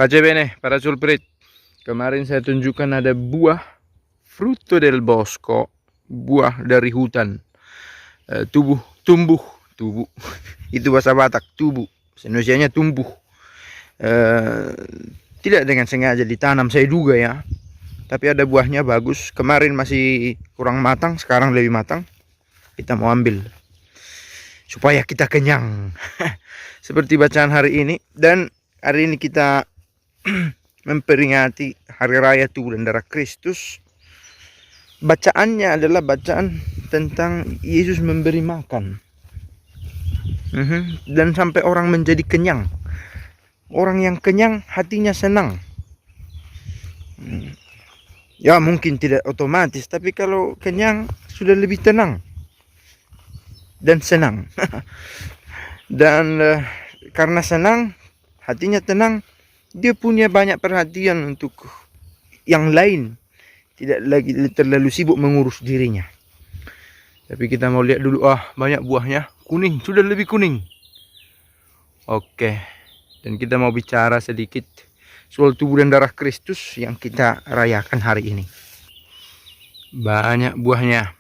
Pace bene, para sulprit. Kemarin saya tunjukkan ada buah frutto del bosco, buah dari hutan. Tumbuh. Itu bahasa Batak, tubuh. Indonesianya tumbuh. Tidak dengan sengaja ditanam, saya duga ya. Tapi ada buahnya bagus. Kemarin masih kurang matang, sekarang lebih matang. Kita mau ambil supaya kita kenyang. Seperti bacaan hari ini. Dan hari ini kita memperingati hari raya tubuh dan darah Kristus. Bacaannya adalah bacaan tentang Yesus memberi makan, dan sampai orang menjadi kenyang. Orang yang kenyang hatinya senang. Ya mungkin tidak otomatis, tapi kalau kenyang sudah lebih tenang dan senang. Dan karena senang, hatinya tenang, dia punya banyak perhatian untuk yang lain. Tidak lagi terlalu sibuk mengurus dirinya. Tapi kita mau lihat dulu. Banyak buahnya. Kuning. Sudah lebih kuning. Oke. Dan kita mau bicara sedikit soal tubuh dan darah Kristus yang kita rayakan hari ini. Banyak buahnya.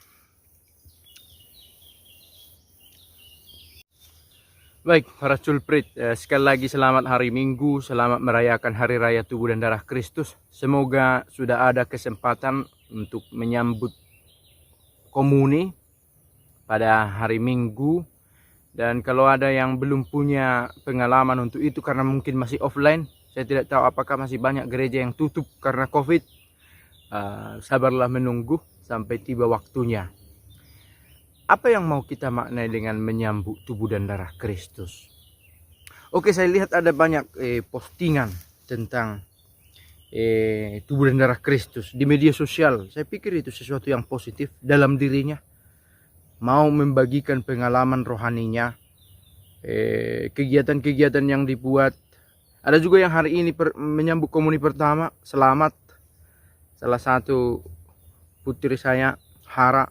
Baik, para culprit, sekali lagi selamat hari Minggu, selamat merayakan hari raya tubuh dan darah Kristus. Semoga sudah ada kesempatan untuk menyambut komuni pada hari Minggu. Dan kalau ada yang belum punya pengalaman untuk itu karena mungkin masih offline, saya tidak tahu apakah masih banyak gereja yang tutup karena COVID. Sabarlah menunggu sampai tiba waktunya. Apa yang mau kita maknai dengan menyambut tubuh dan darah Kristus? Oke, saya lihat ada banyak postingan tentang tubuh dan darah Kristus di media sosial. Saya pikir itu sesuatu yang positif dalam dirinya. Mau membagikan pengalaman rohaninya, kegiatan-kegiatan yang dibuat. Ada juga yang hari ini menyambut komuni pertama. Selamat. Salah satu putri saya, Hara,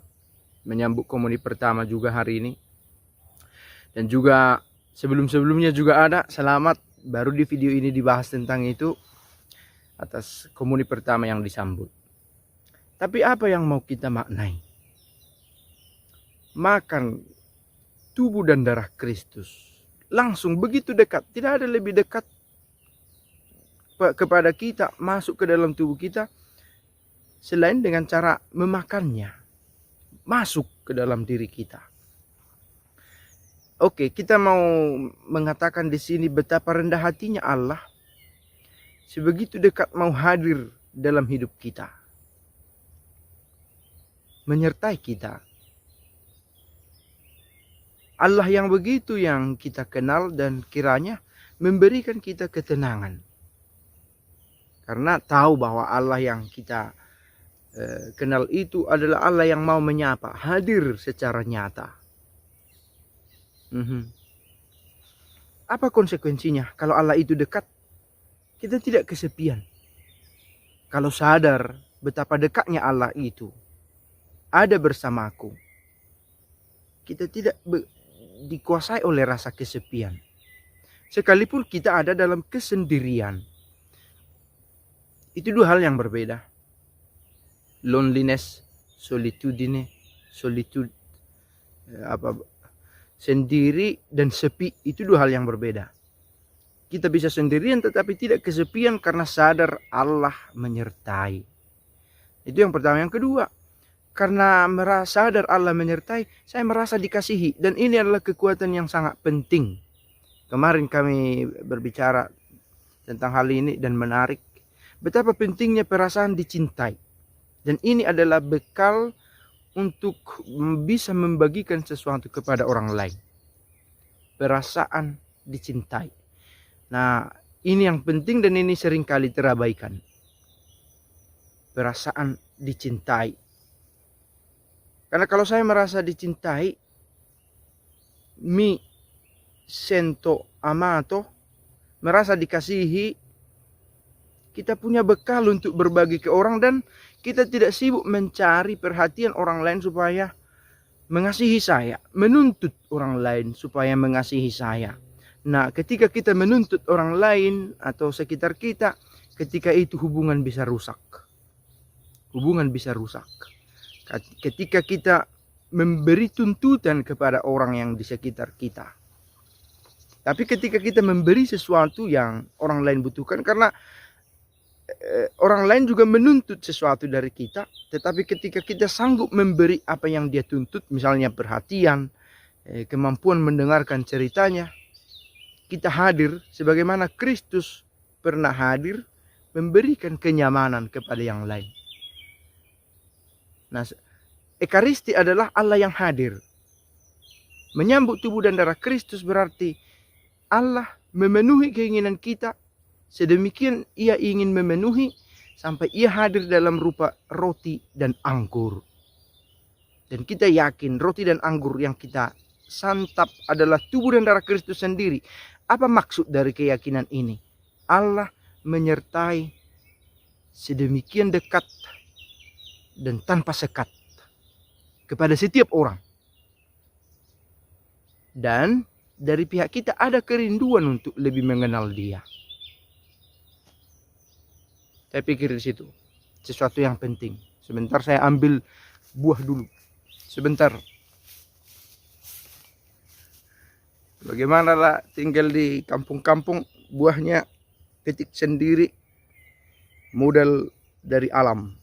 menyambut komuni pertama juga hari ini. Dan juga sebelum-sebelumnya juga ada selamat, baru di video ini dibahas tentang itu, atas komuni pertama yang disambut. Tapi apa yang mau kita maknai? Makan tubuh dan darah Kristus langsung begitu dekat, tidak ada lebih dekat kepada kita, masuk ke dalam tubuh kita selain dengan cara memakannya, masuk ke dalam diri kita. Oke, kita mau mengatakan di sini betapa rendah hatinya Allah, sebegitu dekat mau hadir dalam hidup kita, menyertai kita. Allah yang begitu yang kita kenal dan kiranya memberikan kita ketenangan. Karena tahu bahwa Allah yang kita kenal itu adalah Allah yang mau menyapa, hadir secara nyata. Apa konsekuensinya kalau Allah itu dekat? Kita tidak kesepian. Kalau sadar betapa dekatnya Allah itu, ada bersamaku, kita tidak dikuasai oleh rasa kesepian. Sekalipun kita ada dalam kesendirian. Itu dua hal yang berbeda. Loneliness, solitude, sendiri dan sepi, itu dua hal yang berbeda. Kita bisa sendirian tetapi tidak kesepian karena sadar Allah menyertai. Itu yang pertama. Yang kedua, karena merasa sadar Allah menyertai, saya merasa dikasihi. Dan ini adalah kekuatan yang sangat penting. Kemarin kami berbicara tentang hal ini dan menarik. Betapa pentingnya perasaan dicintai. Dan ini adalah bekal untuk bisa membagikan sesuatu kepada orang lain. Perasaan dicintai. Nah, ini yang penting dan ini seringkali terabaikan. Perasaan dicintai. Karena kalau saya merasa dicintai, mi sento amato, merasa dikasihi, kita punya bekal untuk berbagi ke orang dan kita tidak sibuk mencari perhatian orang lain supaya mengasihi saya, menuntut orang lain supaya mengasihi saya. Nah, ketika kita menuntut orang lain atau sekitar kita, ketika itu hubungan bisa rusak. Hubungan bisa rusak. Ketika kita memberi tuntutan kepada orang yang di sekitar kita. Tapi ketika kita memberi sesuatu yang orang lain butuhkan, karena orang lain juga menuntut sesuatu dari kita, tetapi ketika kita sanggup memberi apa yang dia tuntut, misalnya perhatian, kemampuan mendengarkan ceritanya, kita hadir sebagaimana Kristus pernah hadir, memberikan kenyamanan kepada yang lain. Nah, Ekaristi adalah Allah yang hadir. Menyambut tubuh dan darah Kristus berarti Allah memenuhi keinginan kita, sedemikian ia ingin memenuhi sampai ia hadir dalam rupa roti dan anggur. Dan kita yakin roti dan anggur yang kita santap adalah tubuh dan darah Kristus sendiri. Apa maksud dari keyakinan ini? Allah menyertai sedemikian dekat dan tanpa sekat kepada setiap orang. Dan dari pihak kita ada kerinduan untuk lebih mengenal Dia. Saya pikir di situ sesuatu yang penting. Sebentar saya ambil buah dulu. Sebentar. Bagaimana lah tinggal di kampung-kampung, buahnya petik sendiri, modal dari alam.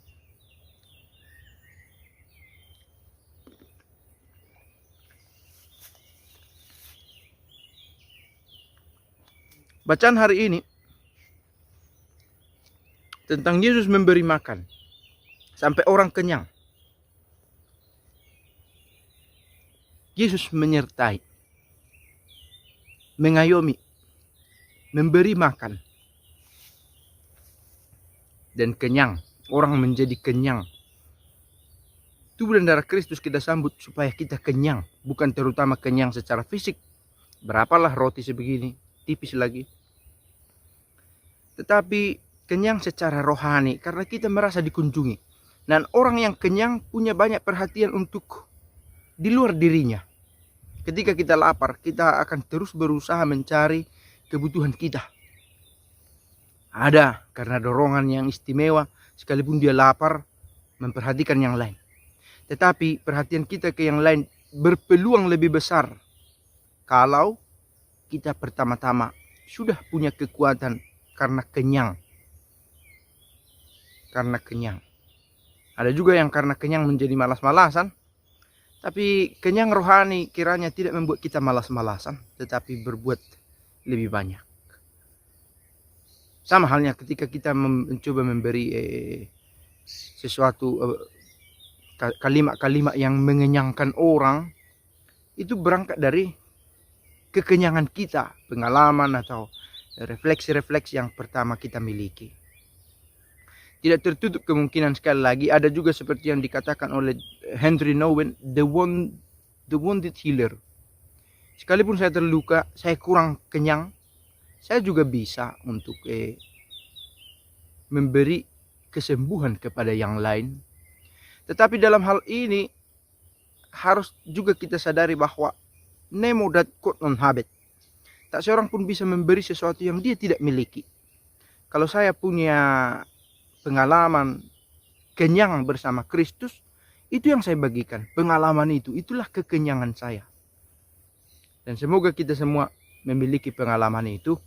Bacaan hari ini tentang Yesus memberi makan sampai orang kenyang. Yesus menyertai, mengayomi, memberi makan, dan kenyang. Orang menjadi kenyang. Tubuh dan darah Kristus kita sambut supaya kita kenyang, bukan terutama kenyang secara fisik. Berapalah roti sebegini, tipis lagi. Tetapi kenyang secara rohani karena kita merasa dikunjungi. Dan orang yang kenyang punya banyak perhatian untuk di luar dirinya. Ketika kita lapar, kita akan terus berusaha mencari kebutuhan kita. Ada karena dorongan yang istimewa, sekalipun dia lapar, memperhatikan yang lain. Tetapi perhatian kita ke yang lain berpeluang lebih besar kalau kita pertama-tama sudah punya kekuatan karena kenyang. Karena kenyang. Ada juga yang karena kenyang menjadi malas-malasan. Tapi kenyang rohani kiranya tidak membuat kita malas-malasan, tetapi berbuat lebih banyak. Sama halnya ketika kita mencoba memberi sesuatu kalimat-kalimat yang mengenyangkan orang, itu berangkat dari kekenyangan kita, pengalaman atau refleksi-refleksi yang pertama kita miliki. Tidak tertutup kemungkinan sekali lagi ada juga seperti yang dikatakan oleh Henry Nouwen, the wounded healer. Sekalipun saya terluka, saya kurang kenyang, saya juga bisa untuk memberi kesembuhan kepada yang lain. Tetapi dalam hal ini harus juga kita sadari bahwa nemo dat quod non habet. Tak seorang pun bisa memberi sesuatu yang dia tidak miliki. Kalau saya punya pengalaman kenyang bersama Kristus, itu yang saya bagikan. Pengalaman itu, itulah kekenyangan saya. Dan semoga kita semua memiliki pengalaman itu.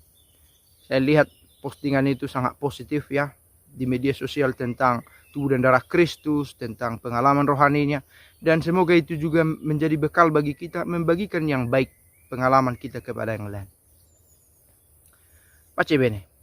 Saya lihat postingan itu sangat positif ya di media sosial tentang tubuh dan darah Kristus, tentang pengalaman rohaninya. Dan semoga itu juga menjadi bekal bagi kita membagikan yang baik pengalaman kita kepada yang lain. Pace bene.